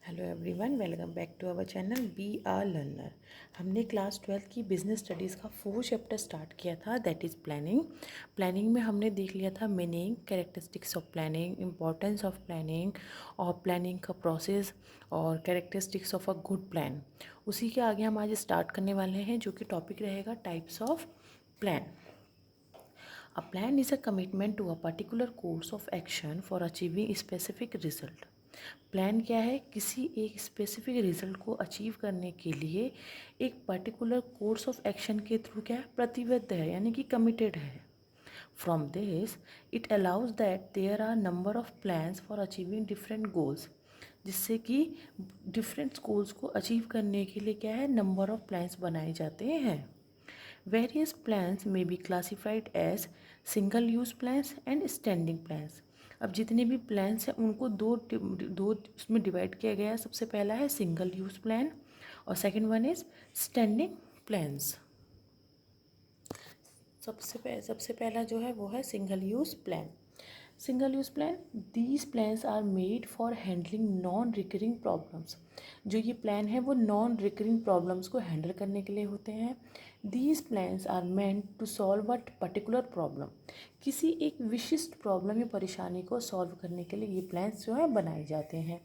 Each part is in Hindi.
Hello everyone, welcome back to our channel B R learner. हमने क्लास 12 की बिजनेस स्टडीज़ का 4 चैप्टर स्टार्ट किया था, दैट इज़ प्लानिंग। प्लानिंग में हमने देख लिया था meaning, characteristics of planning, importance of planning और प्लानिंग का प्रोसेस और characteristics of a good plan. उसी के आगे हम आज स्टार्ट करने वाले हैं, जो कि टॉपिक रहेगा types of plan. A plan is a commitment to a particular course of action for achieving specific result. Plan क्या है? किसी एक स्पेसिफिक रिजल्ट को अचीव करने के लिए एक पर्टिकुलर कोर्स ऑफ एक्शन के थ्रू क्या है, प्रतिबद्ध है, यानी कि कमिटेड है। From this it allows that there are number of plans for achieving different goals, जिससे कि डिफरेंट गोल्स को अचीव करने के लिए क्या है, नंबर ऑफ प्लान्स बनाए जाते हैं। वेरियस प्लान्स में be classified as single use plans and standing plans. अब जितने भी प्लान्स हैं उनको दो उसमें डिवाइड किया गया है। सबसे पहला है सिंगल यूज प्लान और second one is standing plans. सबसे पहला जो है वो है single use plan. Single use plan, these plans are made for handling non recurring problems. जो ये प्लान है वो नॉन रिकरिंग प्रॉब्लम्स को हैंडल करने के लिए होते हैं। These plans are meant to solve a particular problem. किसी एक विशिष्ट प्रॉब्लम या परेशानी को सॉल्व करने के लिए ये प्लान्स जो है बनाए जाते हैं।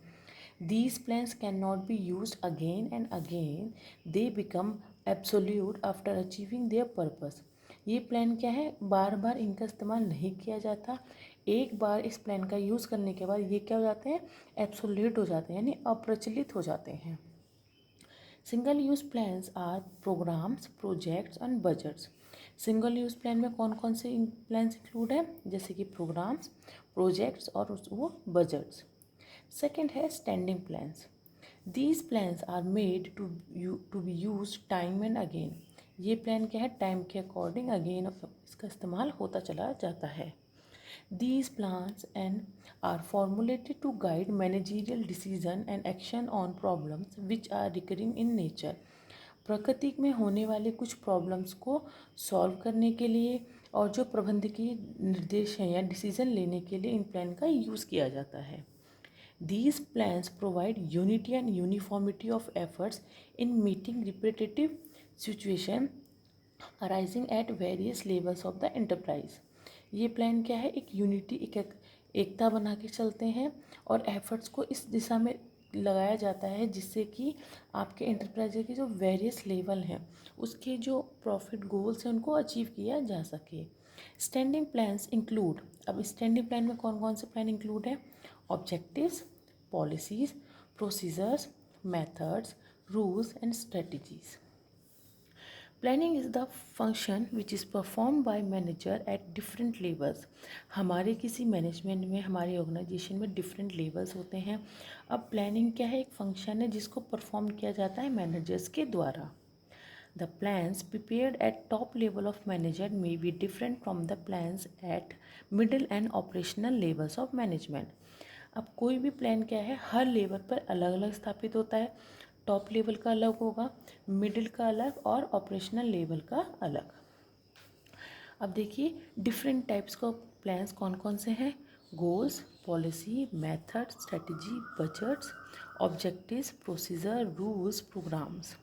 These plans cannot be used again and again. They become absolute after achieving their purpose. ये प्लान क्या है, बार बार इनका इस्तेमाल नहीं किया जाता। एक बार इस प्लान का यूज़ करने के बाद ये क्या हो जाते हैं, एब्सोल्यूट हो जाते हैं, यानी अप्रचलित हो जाते हैं। Single use plans are programs, projects and budgets. Single use plan में कौन कौन से प्लान्स इंक्लूड हैं, जैसे कि प्रोग्राम्स, प्रोजेक्ट्स और वो बजट्स। सेकेंड है standing plans. These plans are made to be use time and again. ये प्लान क्या है, टाइम के अकॉर्डिंग अगेन इसका इस्तेमाल होता चला जाता है। These plans and are formulated to guide managerial decision and action on problems which are recurring in nature. प्रकृति में होने वाले कुछ प्रॉब्लम्स को सॉल्व करने के लिए और जो प्रबंधकीय निर्देश हैं या डिसीजन लेने के लिए इन प्लान का यूज़ किया जाता है। These plans provide unity and uniformity of efforts in meeting repetitive situation arising at various levels of the enterprise. ये प्लान क्या है, एक यूनिटी, एकता बना के चलते हैं और एफर्ट्स को इस दिशा में लगाया जाता है जिससे कि आपके एंटरप्राइज के जो वेरियस लेवल हैं उसके जो प्रॉफिट गोल्स हैं उनको अचीव किया जा सके। स्टैंडिंग प्लान्स इंक्लूड, अब स्टैंडिंग प्लान में कौन कौन से प्लान इंक्लूड है, objectives, policies, procedures, methods, rules and strategies. Planning is the function which is perform by manager at different levels. हमारे किसी मैनेजमेंट में, हमारे ऑर्गेनाइजेशन में डिफरेंट लेवल्स होते हैं। अब प्लानिंग क्या है, एक फंक्शन है जिसको परफॉर्म किया जाता है मैनेजर्स के द्वारा। The plans prepared eight top level of manager may be different from the plans eight middle and operational levels of management. अब कोई भी प्लान क्या है, हर लेवल पर अलग अलग स्थापित होता है। टॉप लेवल का अलग होगा, मिडिल का अलग और ऑपरेशनल लेवल का अलग। अब देखिए डिफरेंट टाइप्स का प्लान्स कौन कौन से हैं, goals, policy, method, strategy, budgets, objectives, procedure, rules, programs.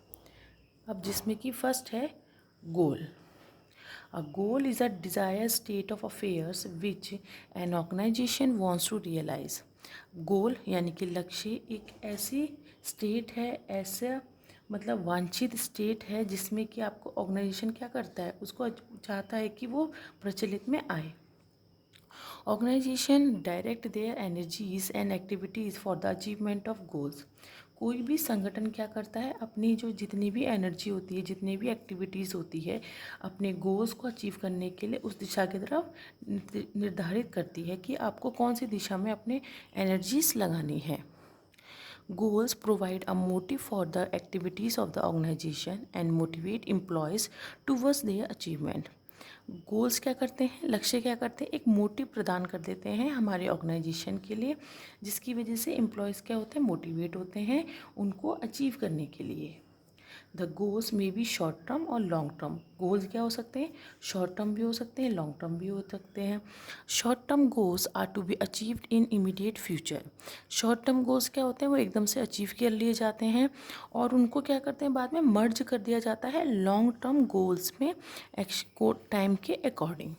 अब जिसमें कि फर्स्ट है गोल। A goal is a desired state of affairs which an organization wants to realize. गोल यानी कि लक्ष्य एक ऐसी स्टेट है, ऐसा मतलब वांछित स्टेट है जिसमें कि आपको ऑर्गेनाइजेशन क्या करता है, उसको चाहता है कि वो प्रचलित में आए। Organization direct their energies and activities for the achievement of goals. कोई भी संगठन क्या करता है, अपनी जो जितनी भी एनर्जी होती है, जितनी भी एक्टिविटीज़ होती है, अपने गोल्स को अचीव करने के लिए उस दिशा की तरफ निर्धारित करती है कि आपको कौन सी दिशा में अपने एनर्जीज लगानी है। Goals provide a motive for the activities of the organization and motivate employees towards their achievement. Goals क्या करते हैं, लक्ष्य क्या करते हैं, एक मोटिव प्रदान कर देते हैं हमारे ऑर्गेनाइजेशन के लिए, जिसकी वजह से एम्प्लॉयज़ क्या होते हैं, मोटिवेट होते हैं उनको अचीव करने के लिए। द गोल्स में बी शॉर्ट टर्म और लॉन्ग टर्म। गोल्स क्या हो सकते हैं? शॉर्ट टर्म भी हो सकते हैं, लॉन्ग टर्म भी हो सकते हैं। Short term goals are to be achieved in immediate future. Short term goals क्या होते हैं? वो एकदम से अचीव कर लिए जाते हैं और उनको क्या करते हैं, बाद में मर्ज कर दिया जाता है लॉन्ग टर्म गोल्स में टाइम के अकॉर्डिंग।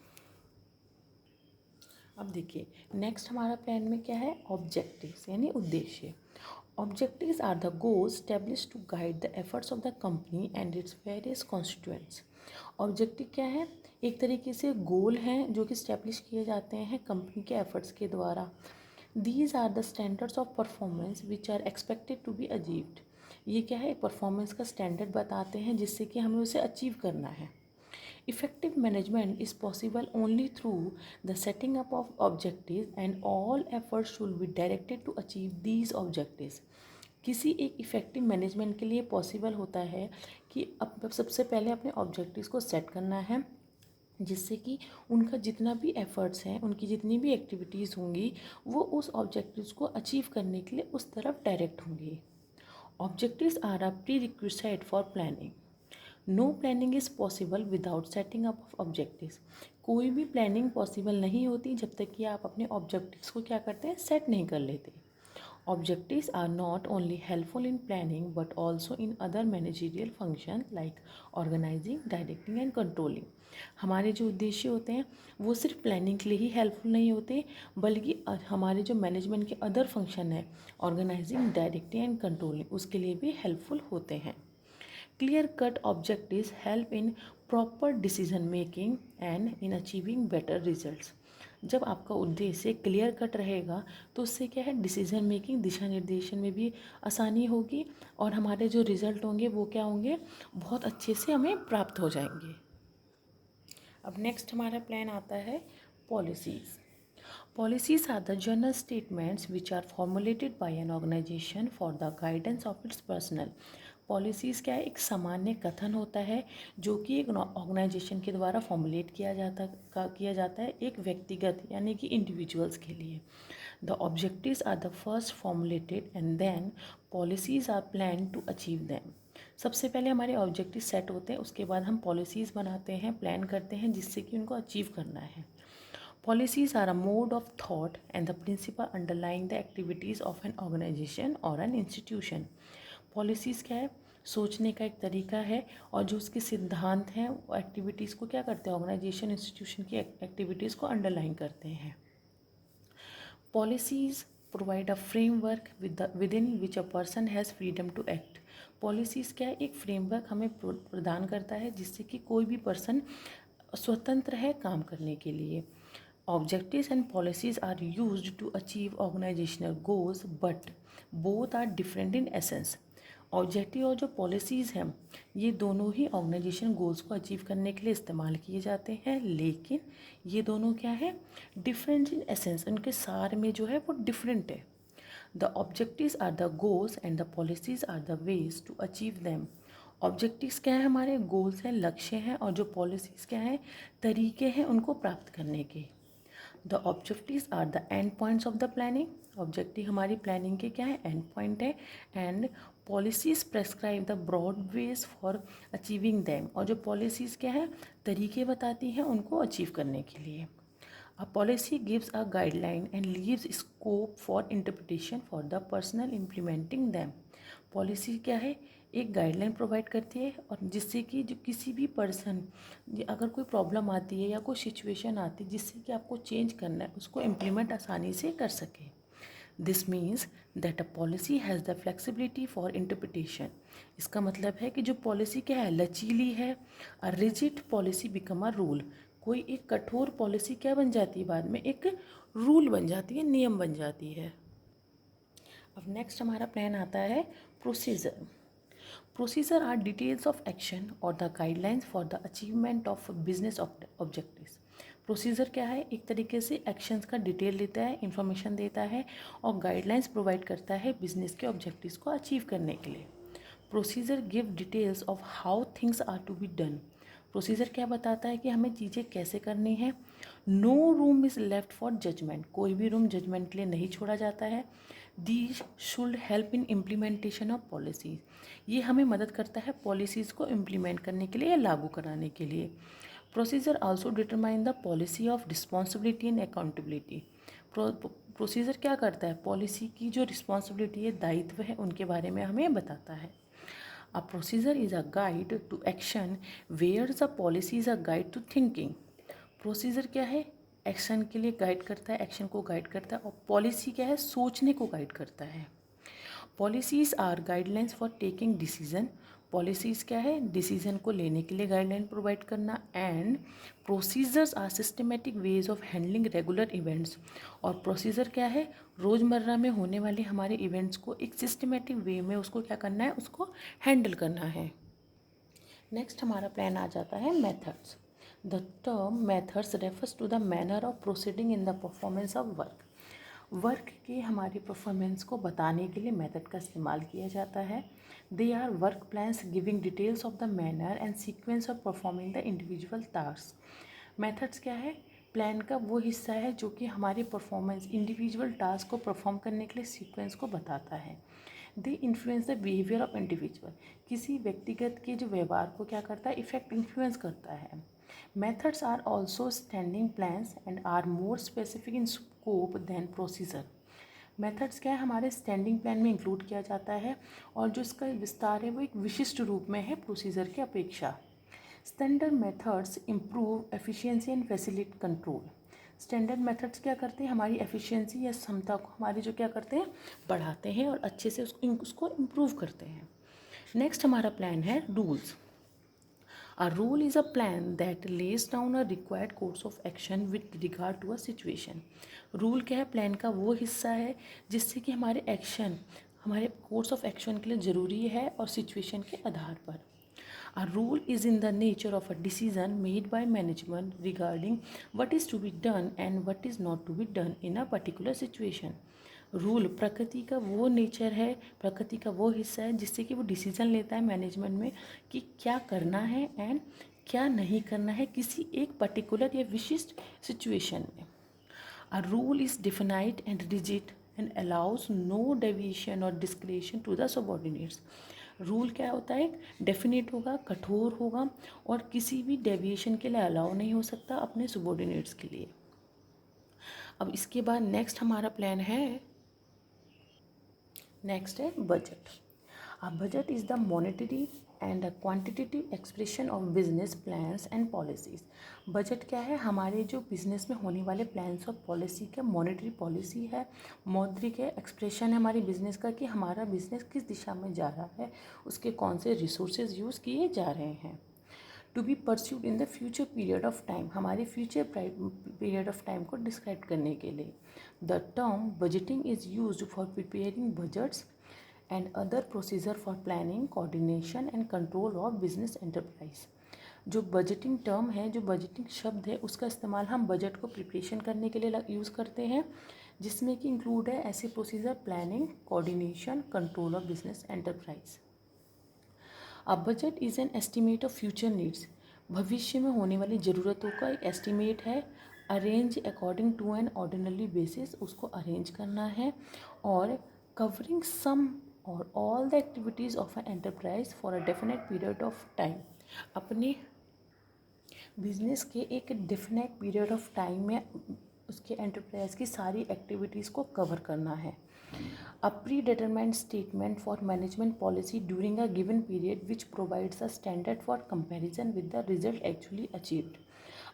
अब देखिए नेक्स्ट हमारा प्लान में क्या है? ऑब्जेक्टिव्स यानी उद्देश्य। Objectives are the goals established to guide the efforts of the company and its various constituents. Objective क्या है? एक तरीके से गोल हैं जो कि स्टैब्लिश किए जाते हैं कंपनी के एफर्ट्स के द्वारा। These are the standards of performance which are expected to be achieved. ये क्या है? परफॉर्मेंस का स्टैंडर्ड बताते हैं जिससे कि हमें उसे अचीव करना है। Effective management is possible only through the setting up of objectives, and all efforts should be directed to achieve these objectives. किसी एक इफ़ेक्टिव मैनेजमेंट के लिए पॉसिबल होता है कि अब सबसे पहले अपने ऑब्जेक्टिव्स को सेट करना है जिससे कि उनका जितना भी एफर्ट्स हैं, उनकी जितनी भी एक्टिविटीज़ होंगी वो उस ऑब्जेक्टिव्स को अचीव करने के लिए उस तरफ डायरेक्ट होंगी। Objectives are a pre requisite for planning. No planning is possible without setting up of objectives. कोई भी प्लानिंग पॉसिबल नहीं होती जब तक कि आप अपने ऑब्जेक्टिव्स को क्या करते हैं? सेट नहीं कर लेते। Objectives are not only helpful in planning but also in other managerial function like organising, directing and controlling. हमारे जो उद्देश्य होते हैं वो सिर्फ प्लानिंग के लिए ही हेल्पफुल नहीं होते बल्कि हमारे जो मैनेजमेंट के अदर फंक्शन है, ऑर्गेनाइजिंग, डायरेक्टिंग एंड कंट्रोलिंग, उसके लिए भी हेल्पफुल होते हैं। Clear cut objectives help in proper decision making and in achieving better results. जब आपका उद्देश्य क्लियर कट रहेगा तो उससे क्या है? डिसीजन मेकिंग, दिशा निर्देशन में भी आसानी होगी और हमारे जो रिजल्ट होंगे वो क्या होंगे? बहुत अच्छे से हमें प्राप्त हो जाएंगे। अब नेक्स्ट हमारा प्लान आता है policies. Policies are the general statements which are formulated by an organization for the guidance of its personnel. Policies क्या है? एक सामान्य कथन होता है जो कि एक ऑर्गेनाइजेशन के द्वारा फॉर्मुलेट किया जाता है एक व्यक्तिगत यानी कि इंडिविजुअल्स के लिए। The objectives are the first formulated and then policies are plan to achieve them. सबसे पहले हमारे ऑब्जेक्टिव सेट होते हैं, उसके बाद हम पॉलिसीज़ बनाते हैं, प्लान करते हैं जिससे कि उनको अचीव करना है। Policies are a mode of thought and the principle underlying the activities of an organization or an institution. Policies क्या है? सोचने का एक तरीका है और जो उसके सिद्धांत हैं वो एक्टिविटीज़ को क्या करते हैं? ऑर्गेनाइजेशन, इंस्टीट्यूशन की एक्टिविटीज़ को अंडरलाइन करते हैं। Policies provide a framework within which a person has freedom to act. Policies क्या है? एक फ्रेमवर्क हमें प्रदान करता है जिससे कि कोई भी पर्सन स्वतंत्र है काम करने के लिए। Objectives and policies are used to achieve organizational goals, but both are different in essence. Objective और जो पॉलिसीज़ हैं ये दोनों ही ऑर्गेनाइजेशन गोल्स को अचीव करने के लिए इस्तेमाल किए जाते हैं, लेकिन ये दोनों क्या है? डिफरेंट इन एसेंस, उनके सार में जो है वो डिफरेंट है। The objectives are the goals and the policies are the ways to achieve them. Objectives क्या है? हमारे गोल्स हैं, लक्ष्य हैं, और जो पॉलिसीज़ क्या है? तरीके हैं उनको प्राप्त करने के। The objectives are the end points of the planning. Objective हमारी प्लानिंग के क्या है? एंड पॉइंट है। And policies prescribe the broad ways for achieving them. और जो पॉलिसीज़ क्या है? तरीके बताती हैं उनको अचीव करने के लिए। A policy gives a guideline and leaves scope for interpretation for the personal implementing them. Policy क्या है? एक गाइडलाइन प्रोवाइड करती है और जिससे कि जो किसी भी पर्सन, अगर कोई प्रॉब्लम आती है या कोई सिचुएशन आती है जिससे कि आपको चेंज करना है, उसको इम्प्लीमेंट आसानी से कर सके। This means that a policy has the flexibility for interpretation. इसका मतलब है कि जो पॉलिसी क्या है? लचीली है। A rigid policy become a rule. कोई एक कठोर पॉलिसी क्या बन जाती है? बाद में एक रूल बन जाती है, नियम बन जाती है। अब नेक्स्ट हमारा प्लान आता है procedure. Procedure are details of action or the guidelines for the achievement of business objectives. Procedure क्या है? एक तरीके से एक्शंस का डिटेल देता है, इंफॉर्मेशन देता है और गाइडलाइंस प्रोवाइड करता है बिजनेस के ऑब्जेक्टिव्स को अचीव करने के लिए। Procedure give details of how things are to be done. Procedure क्या बताता है कि हमें चीज़ें कैसे करनी है। No room is left for judgement. कोई भी रूम जजमेंट के लिए नहीं छोड़ा जाता है। These should help in implementation of policies, ये हमें मदद करता है पॉलिसीज़ को इम्प्लीमेंट करने के लिए या लागू कराने के लिए। Procedure also determine the policy of responsibility and accountability, procedure क्या करता है, पॉलिसी की जो रिस्पॉन्सिबिलिटी है, दायित्व है, उनके बारे में हमें बताता है। A procedure is a guide to action where the policy is a guide to thinking, procedure क्या है, एक्शन के लिए गाइड करता है, एक्शन को गाइड करता है, और पॉलिसी क्या है, सोचने को गाइड करता है। Policies are guidelines for taking decision, policies क्या है, डिसीजन को लेने के लिए गाइडलाइन प्रोवाइड करना। And procedures are systematic ways of handling regular events, और प्रोसीजर क्या है, रोज़मर्रा में होने वाले हमारे इवेंट्स को एक सिस्टमेटिक वे में उसको क्या करना है, उसको हैंडल करना है। नेक्स्ट हमारा प्लान आ जाता है methods. The term methods refers to the manner of proceeding in the performance of work, work की हमारी परफॉर्मेंस को बताने के लिए मेथड का इस्तेमाल किया जाता है। They are work plans giving details of the manner and sequence of performing the individual task. Methods क्या है, प्लान का वो हिस्सा है जो कि हमारी परफॉर्मेंस, इंडिविजुअल टास्क को परफॉर्म करने के लिए सीक्वेंस को बताता है। They influence the behaviour of individual, किसी व्यक्तिगत के जो व्यवहार को क्या करता है, इफेक्ट इन्फ्लुएंस करता है। Methods are also standing plans and are more specific in scope than procedure. Methods क्या है, हमारे स्टैंडिंग प्लान में इंक्लूड किया जाता है, और जो इसका विस्तार है वो एक विशिष्ट रूप में है प्रोसीजर की अपेक्षा। Standard methods improve efficiency and facilitate control, standard methods क्या करते हैं, हमारी एफिशिएंसी या क्षमता को हमारी जो क्या करते हैं, बढ़ाते हैं और अच्छे से उसको इम्प्रूव करते हैं। नेक्स्ट हमारा प्लान है rules. A rule is a plan that lays down a required course of action with regard to a situation. Rule क्या है, प्लान का वो हिस्सा है जिससे कि हमारे एक्शन, हमारे कोर्स ऑफ एक्शन के लिए ज़रूरी है और सिचुएशन के आधार पर। A rule is in the nature of a decision made by management regarding what is to be done and what is not to be done in a particular situation. Rule प्रकृति का वो नेचर है, प्रकृति का वो हिस्सा है जिससे कि वो डिसीजन लेता है मैनेजमेंट में कि क्या करना है एंड क्या नहीं करना है किसी एक पर्टिकुलर या विशिष्ट सिचुएशन में। A rule is defined and rigid and allows no deviation और discretion to the subordinates. Rule क्या होता है, डेफिनेट होगा, कठोर होगा, और किसी भी डेविएशन के लिए अलाउ नहीं हो सकता अपने सबऑर्डिनेट्स के लिए। अब इसके बाद नेक्स्ट हमारा प्लान है, नेक्स्ट है budget. A budget is the monetary and quantitative expression of business plans and policies. Budget क्या है, हमारे जो बिजनेस में होने वाले प्लान्स और पॉलिसी का मॉनेटरी पॉलिसी है, मौद्रिक है, एक्सप्रेशन है हमारी बिजनेस का कि हमारा बिजनेस किस दिशा में जा रहा है, उसके कौन से रिसोर्सेज यूज़ किए जा रहे हैं। To be pursued in the future period of time, हमारे फ्यूचर पीरियड ऑफ टाइम को डिस्क्राइब करने के लिए। The term budgeting is used for preparing budgets and other procedure for planning, coordination and control of business enterprise. जो बजटिंग टर्म है, जो बजटिंग शब्द है, उसका इस्तेमाल हम बजट को प्रिपरेशन करने के लिए यूज़ करते हैं, जिसमें कि इंक्लूड है ऐसे procedure, planning, coordination, control of business enterprise. A budget is an estimate of future needs, भविष्य में होने वाली ज़रूरतों का एक एस्टिमेट है। Arrange according to an ordinary basis, उसको अरेंज करना है, और कवरिंग सम और all the activities of an enterprise for a definite period of time, अपने बिजनेस के एक डेफिनेट पीरियड ऑफ टाइम में उसके एंटरप्राइज की सारी एक्टिविटीज़ को कवर करना है। A predetermined statement for management policy during a given period which provides a standard for comparison with the result actually achieved.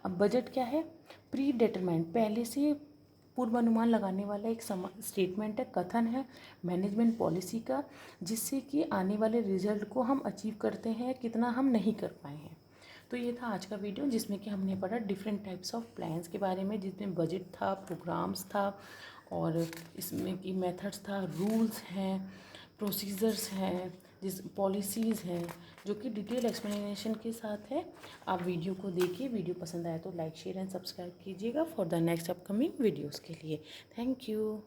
अब बजट क्या है, प्री डिटरमाइंड, पहले से पूर्वानुमान लगाने वाला एक स्टेटमेंट है, कथन है मैनेजमेंट पॉलिसी का, जिससे कि आने वाले रिजल्ट को हम अचीव करते हैं, कितना हम नहीं कर पाए हैं। तो ये था आज का वीडियो जिसमें कि हमने पढ़ा डिफरेंट टाइप्स ऑफ प्लान्स के बारे में, जिसमें बजट था, प्रोग्राम्स था, और इसमें कि मेथड्स था, रूल्स हैं, प्रोसीजर्स हैं, जिस पॉलिसीज़ हैं, जो कि डिटेल एक्सप्लेनेशन के साथ है। आप वीडियो को देखिए, वीडियो पसंद आया तो लाइक, शेयर एंड सब्सक्राइब कीजिएगा for the next upcoming videos के लिए। Thank you.